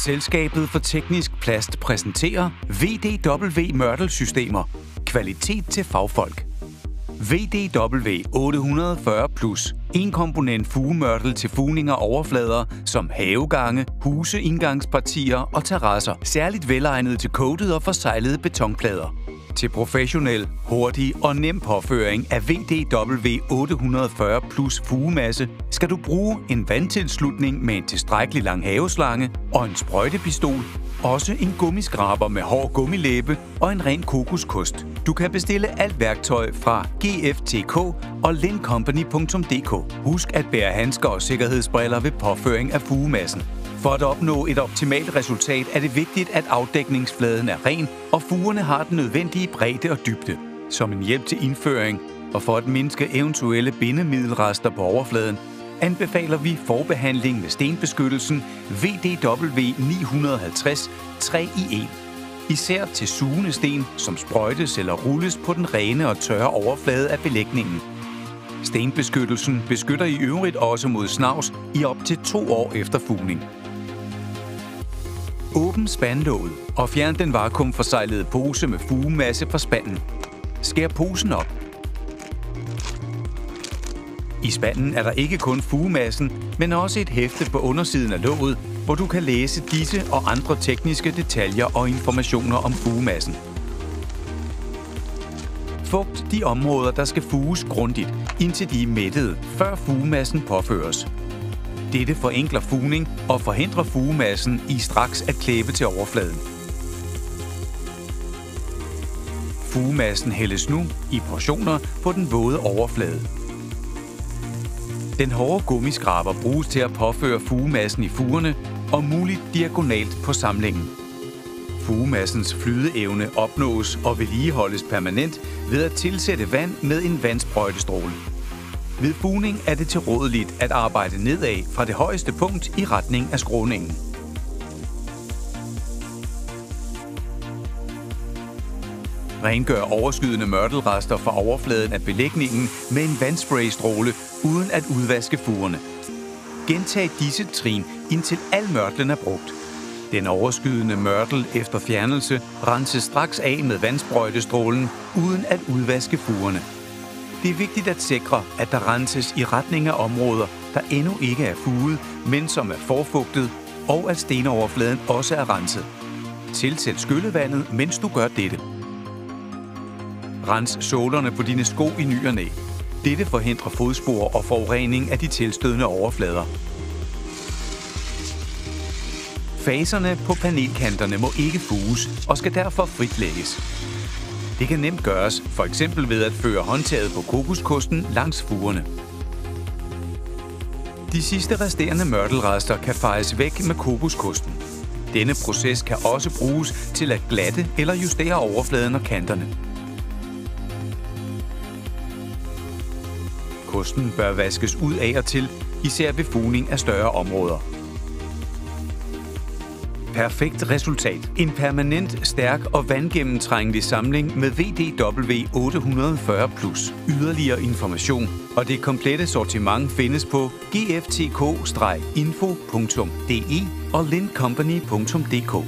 Selskabet for Teknisk Plast præsenterer VDW Mørtelsystemer. Kvalitet til fagfolk. VDW 840 Plus. En komponent fugemørtel til fugning af overflader som havegange, huseindgangspartier og terrasser. Særligt velegnet til coatede og forseglede betonplader. Til professionel, hurtig og nem påføring af VDW 840 Plus fugemasse skal du bruge en vandtilslutning med en tilstrækkelig lang haveslange og en sprøjtepistol, også en gummiskraber med hård gummilæbe og en ren kokoskost. Du kan bestille alt værktøj fra GFTK og linkcompany.dk. Husk at bære handsker og sikkerhedsbriller ved påføring af fugemassen. For at opnå et optimalt resultat er det vigtigt, at afdækningsfladen er ren, og fugerne har den nødvendige bredde og dybde. Som en hjælp til indføring, og for at mindske eventuelle bindemiddelrester på overfladen, anbefaler vi forbehandling med stenbeskyttelsen VDW 950 3 i 1. Især til sugende sten, som sprøjtes eller rulles på den rene og tørre overflade af belægningen. Stenbeskyttelsen beskytter i øvrigt også mod snavs i op til 2 år efter fugning. Åbn spandlåget og fjern den vakuumforseglede pose med fugemasse fra spanden. Skær posen op. I spanden er der ikke kun fugemassen, men også et hæfte på undersiden af låget, hvor du kan læse disse og andre tekniske detaljer og informationer om fugemassen. Fugt de områder, der skal fuges grundigt, indtil de er mættede, før fugemassen påføres. Dette forenkler fugning og forhindrer fugemassen i straks at klæbe til overfladen. Fugemassen hældes nu i portioner på den våde overflade. Den hårde gummiskraber bruges til at påføre fugemassen i fugerne og muligt diagonalt på samlingen. Fugemassens flydeevne opnås og vedligeholdes permanent ved at tilsætte vand med en vandsprøjtestråle. Ved fugning er det tilrådeligt at arbejde nedad fra det højeste punkt i retning af skråningen. Rengør overskydende mørtelrester fra overfladen af belægningen med en vandspraystråle uden at udvaske fugerne. Gentag disse trin indtil al mørtlen er brugt. Den overskydende mørtel efter fjernelse renses straks af med vandsprøjtestrålen uden at udvaske fugerne. Det er vigtigt at sikre, at der renses i retning af områder, der endnu ikke er fuget, men som er forfugtet, og at stenoverfladen også er renset. Tilsæt skyllevandet, mens du gør dette. Rens sålerne på dine sko i ny og næ. Dette forhindrer fodspor og forurening af de tilstødende overflader. Faserne på panelkanterne må ikke fuges og skal derfor fritlægges. Det kan nemt gøres, f.eks. ved at føre håndtaget på kokoskosten langs fugerne. De sidste resterende mørtelrester kan fejes væk med kokoskosten. Denne proces kan også bruges til at glatte eller justere overfladen og kanterne. Kosten bør vaskes ud af og til, især ved fugning af større områder. Perfekt resultat. En permanent, stærk og vandgennemtrængelig samling med VDW 840 Plus. Yderligere information og det komplette sortiment findes på gftk-info.de og linkcompany.dk.